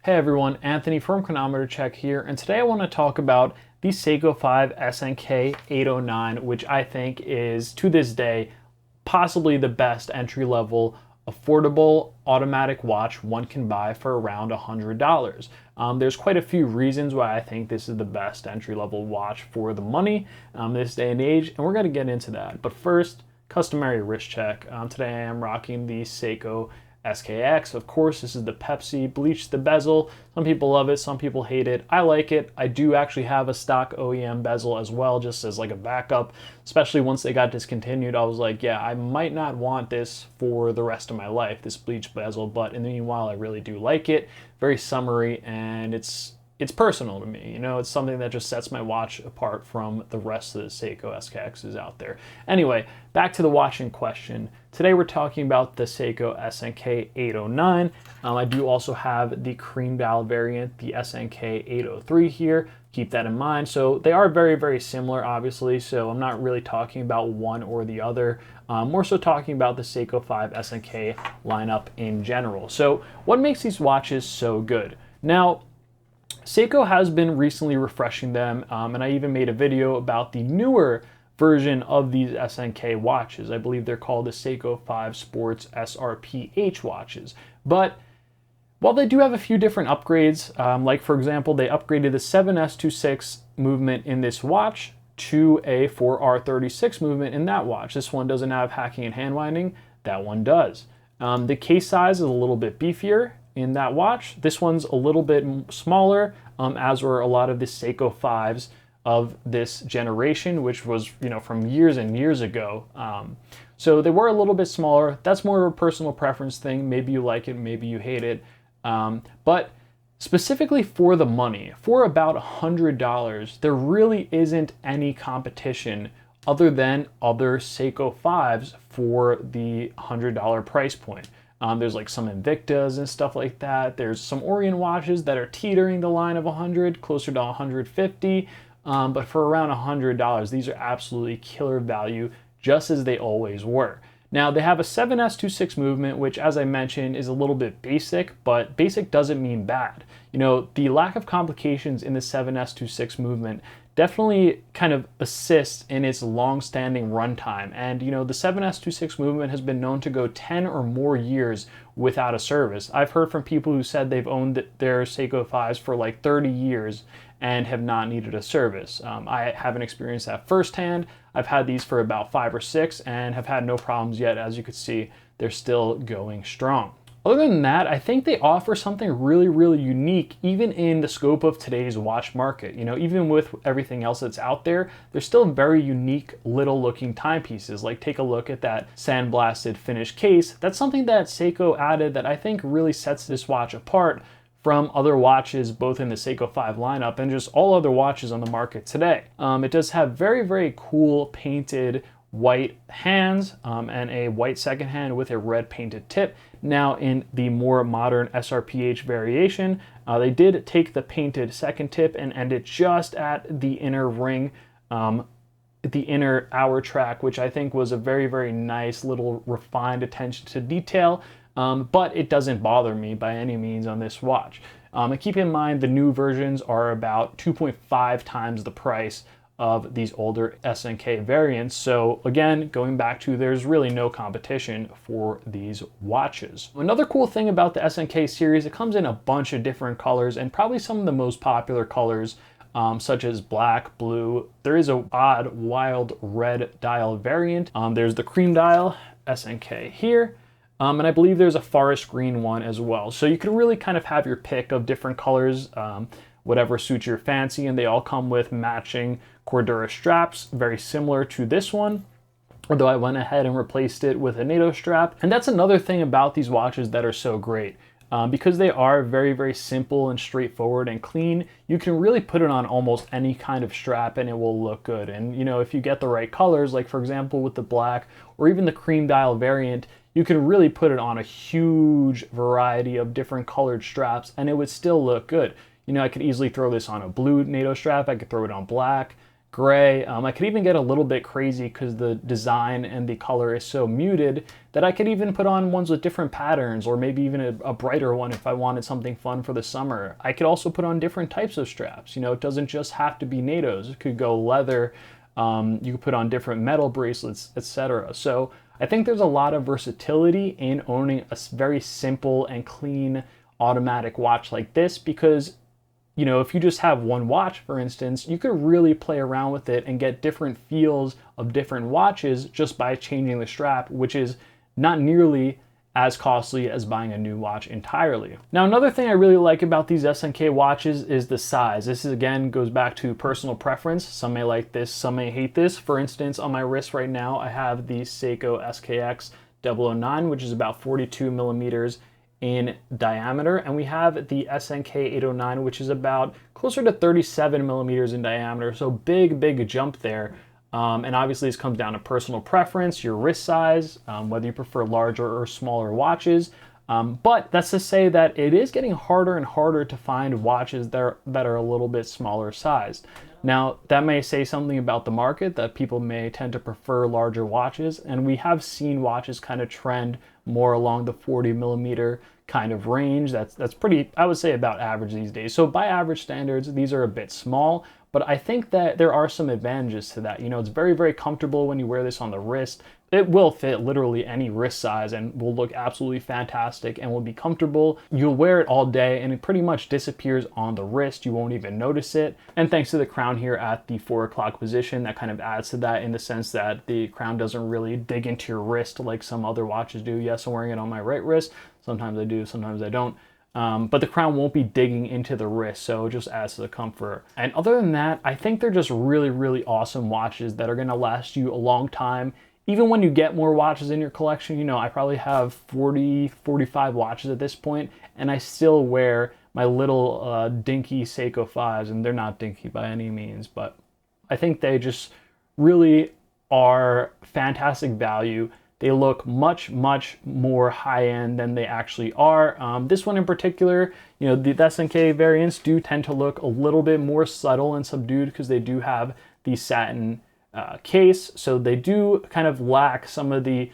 Hey everyone, Anthony from Chronometer Check here, and today I want to talk about the Seiko 5 SNK809, which I think is, to this day, possibly the best entry-level, affordable automatic watch one can buy for around $100. There's quite a few reasons why I think this is the best entry-level watch for the money this day and age, and we're going to get into that. But first, customary wrist check. Today I am rocking the Seiko SKX. Of course, this is the Pepsi, bleached the bezel. Some people love it, some people hate it. I like it. I do actually have a stock OEM bezel as well, just as like a backup, especially once they got discontinued. I was like, yeah, I might not want this for the rest of my life, this bleached bezel, but in the meanwhile, I really do like it. Very summery, and it's personal to me. You know, it's something that just sets my watch apart from the rest of the Seiko SKXs out there. Anyway, back to the watch in question. Today we're talking about the Seiko SNK809. I do also have the cream dial variant, the SNK803 here. Keep that in mind. So they are very, very similar, obviously. So I'm not really talking about one or the other. More so talking about the Seiko 5 SNK lineup in general. So what makes these watches so good? Now, Seiko has been recently refreshing them, and I even made a video about the newer version of these SNK watches. I believe they're called the Seiko 5 Sports SRPH watches. But while they do have a few different upgrades, like for example, they upgraded the 7S26 movement in this watch to a 4R36 movement in that watch. This one doesn't have hacking and hand winding, that one does. The case size is a little bit beefier in that watch. This one's a little bit smaller, as were a lot of the Seiko 5s of this generation, which was, you know, from years and years ago. So they were a little bit smaller. That's more of a personal preference thing. Maybe you like it, maybe you hate it. But specifically for the money, for about $100, there really isn't any competition other than other Seiko 5s for the $100 price point. There's like some Invictas and stuff like that. There's some Orient watches that are teetering the line of 100, closer to 150. But for around $100, these are absolutely killer value, just as they always were. Now, they have a 7S26 movement, which, as I mentioned, is a little bit basic, but basic doesn't mean bad. You know, the lack of complications in the 7S26 movement definitely kind of assists in its long-standing runtime. And, you know, the 7S26 movement has been known to go 10 or more years without a service. I've heard from people who said they've owned their Seiko 5s for like 30 years and have not needed a service. I haven't experienced that firsthand. I've had these for about 5 or 6 and have had no problems yet. As you can see, they're still going strong. Other than that, I think they offer something really, really unique, even in the scope of today's watch market. You know, even with everything else that's out there, they're still very unique little looking timepieces. Like, take a look at that Sandblasted finished case. That's something that Seiko added that I think really sets this watch apart from other watches, both in the Seiko 5 lineup and just all other watches on the market today. It does have very, very cool painted white hands and a white second hand with a red painted tip. Now, in the more modern SRPH variation, they did take the painted second tip and end it just at the inner ring, the inner hour track, which I think was a very, very nice little refined attention to detail. But it doesn't bother me by any means on this watch. And keep in mind, the new versions are about 2.5 times the price of these older SNK variants. So again, going back to, there's really no competition for these watches. Another cool thing about the SNK series, it comes in a bunch of different colors, and probably some of the most popular colors, such as black, blue. There is a odd wild red dial variant. There's the cream dial SNK here. And I believe there's a forest green one as well. So you can really kind of have your pick of different colors, whatever suits your fancy, and they all come with matching Cordura straps, very similar to this one, although I went ahead and replaced it with a NATO strap. And that's another thing about these watches that are so great. Because they are very, very simple and straightforward and clean, you can really put it on almost any kind of strap and it will look good. And, you know, if you get the right colors, like for example with the black or even the cream dial variant, you can really put it on a huge variety of different colored straps and it would still look good. You know, I could easily throw this on a blue NATO strap, I could throw it on black, gray. I could even get a little bit crazy because the design and the color is so muted that I could even put on ones with different patterns, or maybe even a brighter one if I wanted something fun for the summer. I could also put on different types of straps. You know, it doesn't just have to be NATOs. It could go leather. You could put on different metal bracelets, etc. So I think there's a lot of versatility in owning a very simple and clean automatic watch like this, because you know, if you just have one watch, for instance, you could really play around with it and get different feels of different watches just by changing the strap, which is not nearly as costly as buying a new watch entirely. Now, another thing I really like about these SNK watches is the size. This is, again, goes back to personal preference. Some may like this, some may hate this. For instance, on my wrist right now, I have the Seiko SKX009, which is about 42 millimeters in diameter, and we have the SNK809, which is about closer to 37 millimeters in diameter. So big jump there. And obviously this comes down to personal preference, your wrist size, whether you prefer larger or smaller watches. But that's to say that it is getting harder and harder to find watches that are a little bit smaller sized. Now, that may say something about the market, that people may tend to prefer larger watches, and we have seen watches kind of trend more along the 40 millimeter kind of range. That's pretty, I would say, about average these days. So by average standards, these are a bit small, but I think that there are some advantages to that. You know, it's very comfortable when you wear this on the wrist. It will fit literally any wrist size and will look absolutely fantastic and will be comfortable. You'll wear it all day and it pretty much disappears on the wrist. You won't even notice it. And thanks to the crown here at the 4 o'clock position, that kind of adds to that in the sense that the crown doesn't really dig into your wrist like some other watches do. Yes, I'm wearing it on my right wrist. Sometimes I do, sometimes I don't. But the crown won't be digging into the wrist, so it just adds to the comfort. And other than that, I think they're just really awesome watches that are gonna last you a long time. Even when you get more watches in your collection, you know, I probably have 40, 45 watches at this point, and I still wear my little dinky Seiko 5s, and they're not dinky by any means, but I think they just really are fantastic value. They look much more high-end than they actually are. This one in particular, you know, the SNK variants do tend to look a little bit more subtle and subdued because they do have the satin case, so they do kind of lack some of the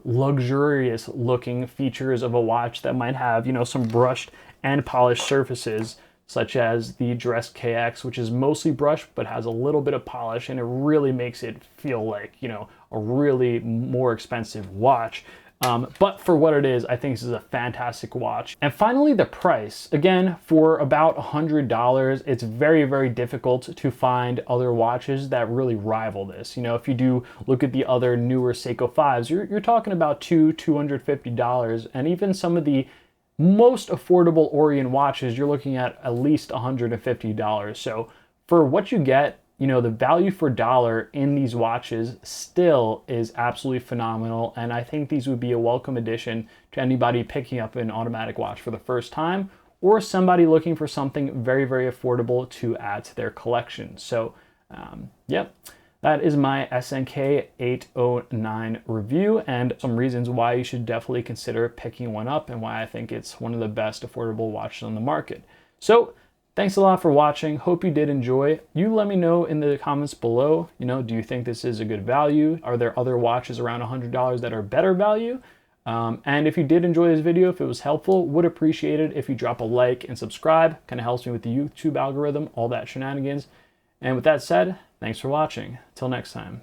luxurious looking features of a watch that might have, you know, some brushed and polished surfaces, such as the Dress KX, which is mostly brushed but has a little bit of polish, and it really makes it feel like, you know, a really more expensive watch. But for what it is, I think this is a fantastic watch. And finally, the price. Again, for about $100, it's very difficult to find other watches that really rival this. You know, if you do look at the other newer Seiko 5s, you're talking about $250, and even some of the most affordable Orient watches, you're looking at least $150. So for what you get, you know, the value for dollar in these watches still is absolutely phenomenal, and I think these would be a welcome addition to anybody picking up an automatic watch for the first time, or somebody looking for something very affordable to add to their collection. So yep, that is my SNK809 review, and some reasons why you should definitely consider picking one up, and why I think it's one of the best affordable watches on the market. So thanks a lot for watching. Hope you did enjoy. You let me know in the comments below, you know, do you think this is a good value? Are there other watches around $100 that are better value? And if you did enjoy this video, if it was helpful, would appreciate it if you drop a like and subscribe. Kind of helps me with the YouTube algorithm, all that shenanigans. And with that said, thanks for watching. Till next time.